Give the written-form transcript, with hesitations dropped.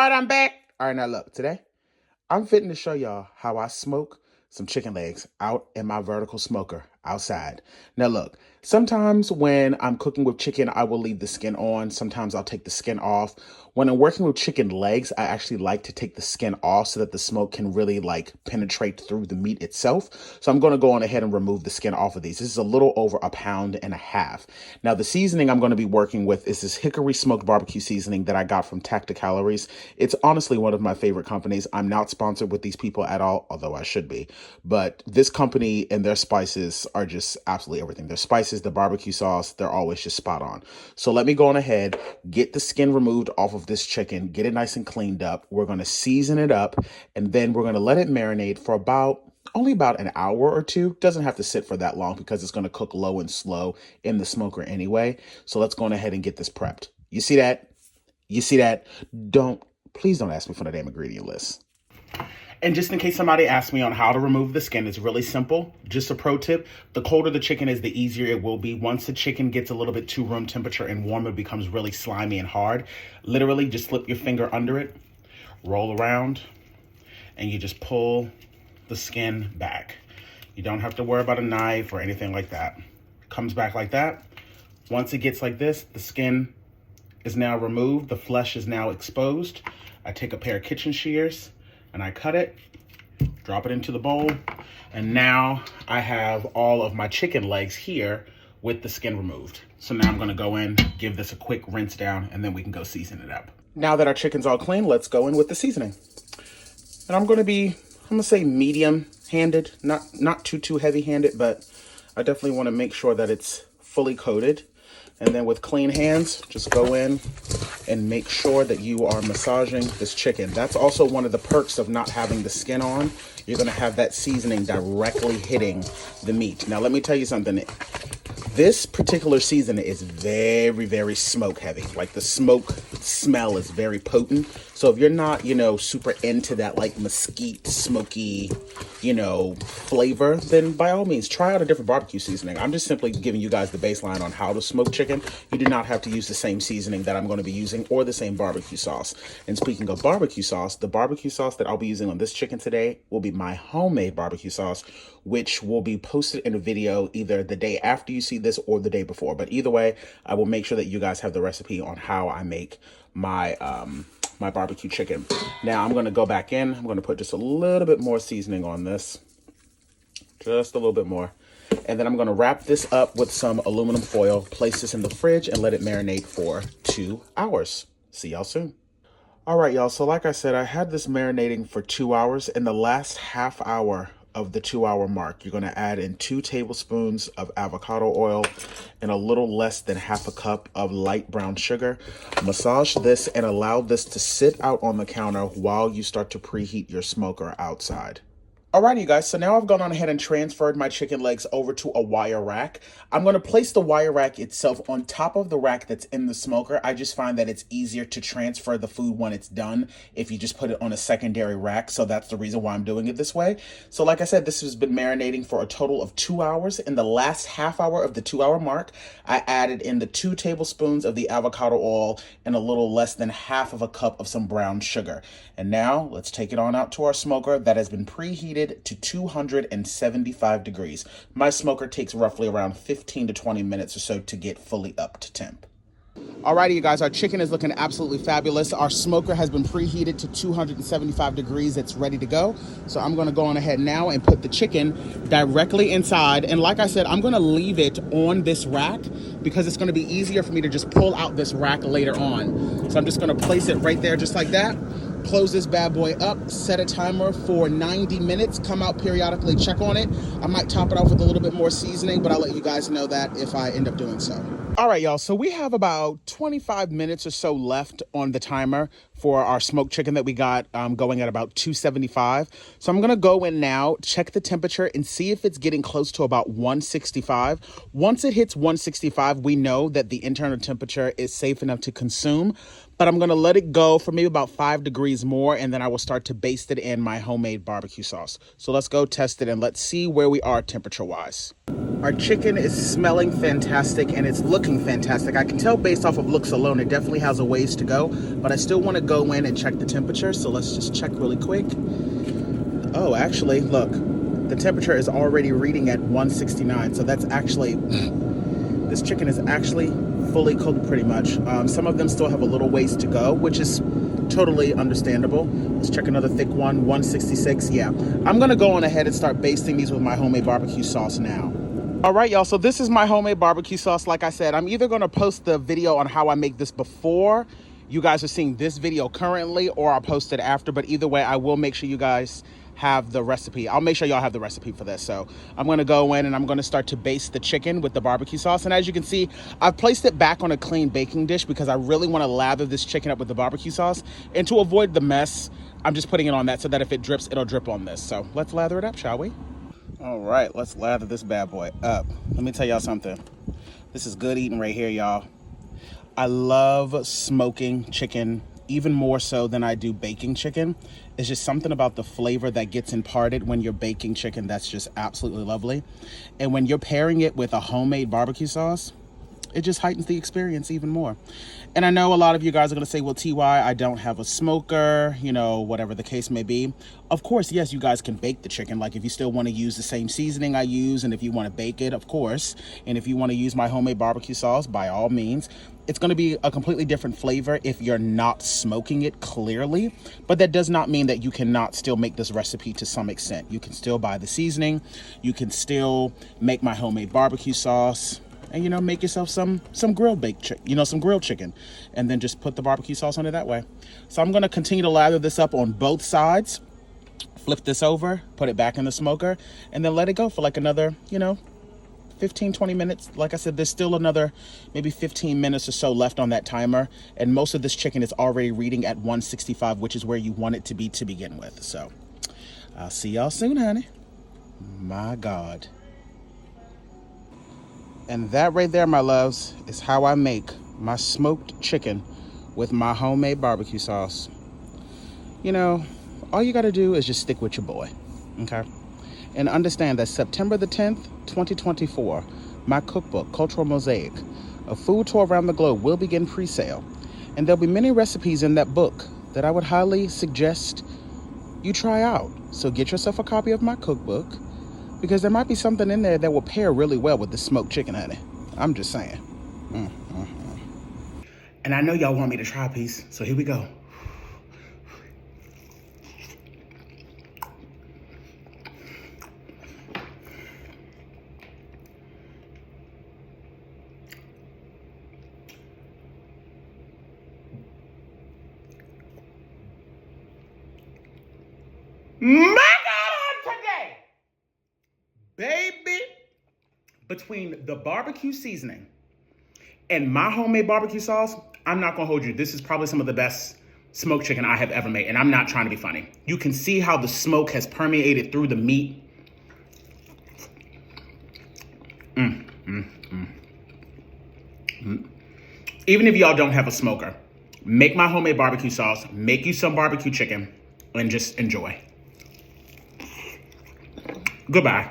right, I'm back. All right, now look, today I'm fitting to show y'all how I smoke some chicken legs out in my vertical smoker outside. Now look, sometimes when I'm cooking with chicken, I will leave the skin on. Sometimes I'll take the skin off. When I'm working with chicken legs, I actually like to take the skin off so that the smoke can really like penetrate through the meat itself. So I'm going to go on ahead and remove the skin off of these. This is a little over 1.5 pounds. Now the seasoning I'm going to be working with is this hickory smoked barbecue seasoning that I got from Tacticalories. It's honestly one of my favorite companies. I'm not sponsored with these people at all, although I should be. But this company and their spices are just absolutely everything. Their spices, the barbecue sauce, they're always just spot on. So let me go on ahead, get the skin removed off of this chicken, get it nice and cleaned up. We're going to season it up, and then we're going to let it marinate for only about an hour or two. Doesn't have to sit for that long because it's going to cook low and slow in the smoker anyway. So let's go on ahead and get this prepped. You see that? You see that? Please don't ask me for the damn ingredient list. And just in case somebody asks me on how to remove the skin, it's really simple. Just a pro tip, the colder the chicken is, the easier it will be. Once the chicken gets a little bit too room temperature and warm, it becomes really slimy and hard. Literally, just slip your finger under it, roll around, and you just pull the skin back. You don't have to worry about a knife or anything like that. It comes back like that. Once it gets like this, the skin is now removed. The flesh is now exposed. I take a pair of kitchen shears and I cut it, drop it into the bowl, and now I have all of my chicken legs here with the skin removed. So now I'm gonna go in, give this a quick rinse down, and then we can go season it up. Now that our chicken's all clean, let's go in with the seasoning. And I'm gonna say medium-handed, not too heavy-handed, but I definitely wanna make sure that it's fully coated. And then with clean hands, just go in and make sure that you are massaging this chicken. That's also one of the perks of not having the skin on. You're gonna have that seasoning directly hitting the meat. Now, let me tell you something. This particular seasoning is very, very smoke heavy. Like the smoke smell is very potent. So if you're not, super into that like mesquite, smoky, flavor, then by all means, try out a different barbecue seasoning. I'm just simply giving you guys the baseline on how to smoke chicken. You do not have to use the same seasoning that I'm going to be using or the same barbecue sauce. And speaking of barbecue sauce, the barbecue sauce that I'll be using on this chicken today will be my homemade barbecue sauce, which will be posted in a video either the day after you see this or the day before. But either way, I will make sure that you guys have the recipe on how I make my my barbecue chicken. Now I'm going to go back in. I'm going to put just a little bit more seasoning on this. Just a little bit more. And then I'm going to wrap this up with some aluminum foil, place this in the fridge, and let it marinate for 2 hours. See y'all soon. All right, y'all. So like I said, I had this marinating for 2 hours. In the last half hour of the 2 hour mark, you're going to add in 2 tablespoons of avocado oil and a little less than ½ cup of light brown sugar. Massage this and allow this to sit out on the counter while you start to preheat your smoker outside. Alrighty, you guys, so now I've gone on ahead and transferred my chicken legs over to a wire rack. I'm going to place the wire rack itself on top of the rack that's in the smoker. I just find that it's easier to transfer the food when it's done if you just put it on a secondary rack, so that's the reason why I'm doing it this way. So like I said, this has been marinating for a total of 2 hours. In the last half hour of the 2 hour mark, I added in the 2 tablespoons of the avocado oil and a little less than ½ cup of some brown sugar. And now let's take it on out to our smoker that has been preheated to 275 degrees. My smoker takes roughly around 15 to 20 minutes or so to get fully up to temp. Alrighty, you guys, our chicken is looking absolutely fabulous. Our smoker has been preheated to 275 degrees. It's ready to go. So I'm going to go on ahead now and put the chicken directly inside. And like I said, I'm going to leave it on this rack because it's going to be easier for me to just pull out this rack later on. So I'm just going to place it right there just like that. Close this bad boy up, set a timer for 90 minutes, come out periodically, check on it. I might top it off with a little bit more seasoning, but I'll let you guys know that if I end up doing so. All right, y'all, so we have about 25 minutes or so left on the timer for our smoked chicken that we got going at about 275. So I'm gonna go in now, check the temperature and see if it's getting close to about 165. Once it hits 165, we know that the internal temperature is safe enough to consume. but I'm gonna let it go for maybe about 5 degrees more, and then I will start to baste it in my homemade barbecue sauce. So let's go test it and let's see where we are temperature-wise. Our chicken is smelling fantastic and it's looking fantastic. I can tell based off of looks alone, it definitely has a ways to go, but I still wanna go in and check the temperature. So let's just check really quick. Oh, actually, look, the temperature is already reading at 169. So that's actually, this chicken is actually fully cooked pretty much. Some of them still have a little ways to go, which is totally understandable. Let's check another thick one, 166. Yeah, I'm gonna go on ahead and start basting these with my homemade barbecue sauce now. All right, y'all, so this is my homemade barbecue sauce. Like I said, I'm either gonna post the video on how I make this before you guys are seeing this video currently, or I'll post it after, but either way, I will make sure you guys have the recipe. I'll make sure y'all have the recipe for this. So I'm gonna go in and I'm gonna start to baste the chicken with the barbecue sauce. And as you can see, I've placed it back on a clean baking dish because I really wanna lather this chicken up with the barbecue sauce. And to avoid the mess, I'm just putting it on that so that if it drips, it'll drip on this. So let's lather it up, shall we? All right, let's lather this bad boy up. Let me tell y'all something. This is good eating right here, y'all. I love smoking chicken even more so than I do baking chicken. It's just something about the flavor that gets imparted when you're baking chicken that's just absolutely lovely. And when you're pairing it with a homemade barbecue sauce, it just heightens the experience even more. And I know a lot of you guys are gonna say, well, TY, I don't have a smoker, you know, whatever the case may be. Of course, yes, you guys can bake the chicken. Like if you still wanna use the same seasoning I use, and if you wanna bake it, of course. And if you wanna use my homemade barbecue sauce, by all means. It's gonna be a completely different flavor if you're not smoking it clearly, but that does not mean that you cannot still make this recipe to some extent. You can still buy the seasoning, you can still make my homemade barbecue sauce, and you know, make yourself some grilled baked chicken, you know, some grilled chicken, and then just put the barbecue sauce on it that way. So I'm gonna continue to lather this up on both sides, flip this over, put it back in the smoker, and then let it go for like another, you know, 15, 20 minutes. Like I said, there's still another maybe 15 minutes or so left on that timer. And most of this chicken is already reading at 165, which is where you want it to be to begin with. So I'll see y'all soon, honey. My God. And that right there, my loves, is how I make my smoked chicken with my homemade barbecue sauce. You know, all you gotta do is just stick with your boy, okay? And understand that September the 10th, 2024, my cookbook, Cultural Mosaic, a food tour around the globe, will begin pre-sale. And there'll be many recipes in that book that I would highly suggest you try out. So get yourself a copy of my cookbook, because there might be something in there that will pair really well with the smoked chicken, honey. I'm just saying. And I know y'all want me to try a piece, so here we go. My God, on today, baby, between the barbecue seasoning and my homemade barbecue sauce, I'm not gonna hold you. This is probably some of the best smoked chicken I have ever made, and I'm not trying to be funny. You can see how the smoke has permeated through the meat. Even if y'all don't have a smoker, make my homemade barbecue sauce, make you some barbecue chicken, and just enjoy. Goodbye.